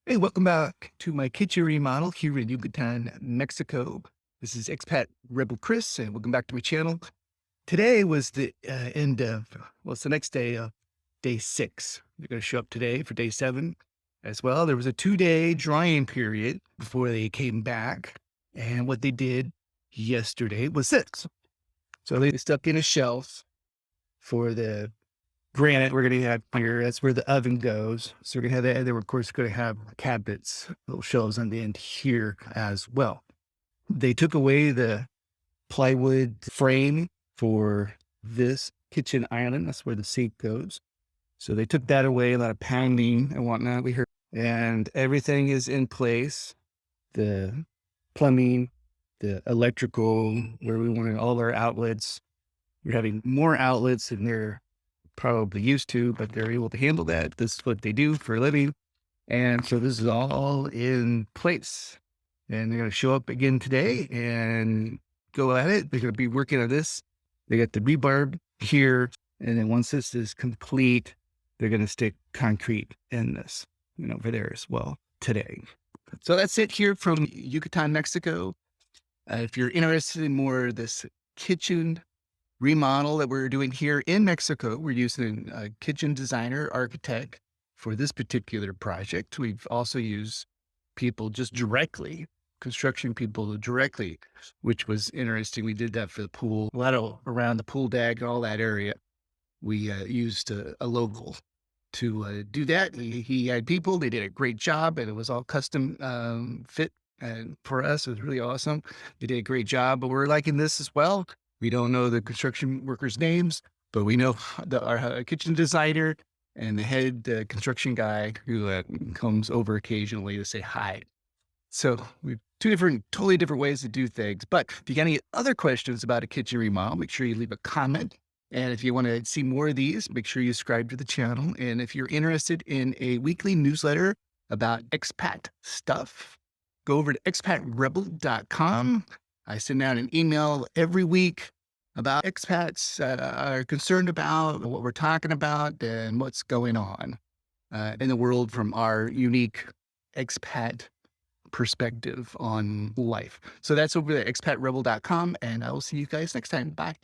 Hey, welcome back to my kitchen remodel here in Yucatan, Mexico. This is Expat Rebel Chris, and welcome back to my channel. Today was the end of, well, it's the next day of day 6. They're going to show up today for day 7 as well. There was a 2-day drying period before they came back. And what they did yesterday was this. So they stuck in a shelf for the granite we're going to have here. That's where the oven goes. So we're going to have that. And then we're, of course, going to have cabinets, little shelves on the end here as well. They took away the plywood frame for this kitchen island. That's where the sink goes. So they took that away, a lot of pounding and whatnot. We heard, and everything is in place. The plumbing, the electrical, where we wanted all our outlets. We're having more outlets than they're probably used to, but they're able to handle that. This is what they do for a living. And so this is all in place. And they're going to show up again today and go at it. They're going to be working on this. They got the rebar here. And then once this is complete, they're going to stick concrete in this, over there as well today. So that's it here from Yucatan, Mexico. If you're interested in more of this kitchen remodel that we're doing here in Mexico, we're using a kitchen designer architect for this particular project. We've also used people just directly, construction people directly, which was interesting. We did that for the pool, a lot of around the pool deck, all that area. We used a local to do that. He had people, they did a great job, and it was all custom fit. And for us, it was really awesome. They did a great job, but we're liking this as well. We don't know the construction workers' names, but we know our kitchen designer and the head construction guy who comes over occasionally to say hi. So we've totally different ways to do things. But if you got any other questions about a kitchen remodel, make sure you leave a comment. And if you want to see more of these, make sure you subscribe to the channel. And if you're interested in a weekly newsletter about expat stuff, go over to expatrebel.com. I send out an email every week about expats are concerned about what we're talking about and what's going on in the world from our unique expat perspective on life. So that's over at expatrebel.com, and I will see you guys next time. Bye.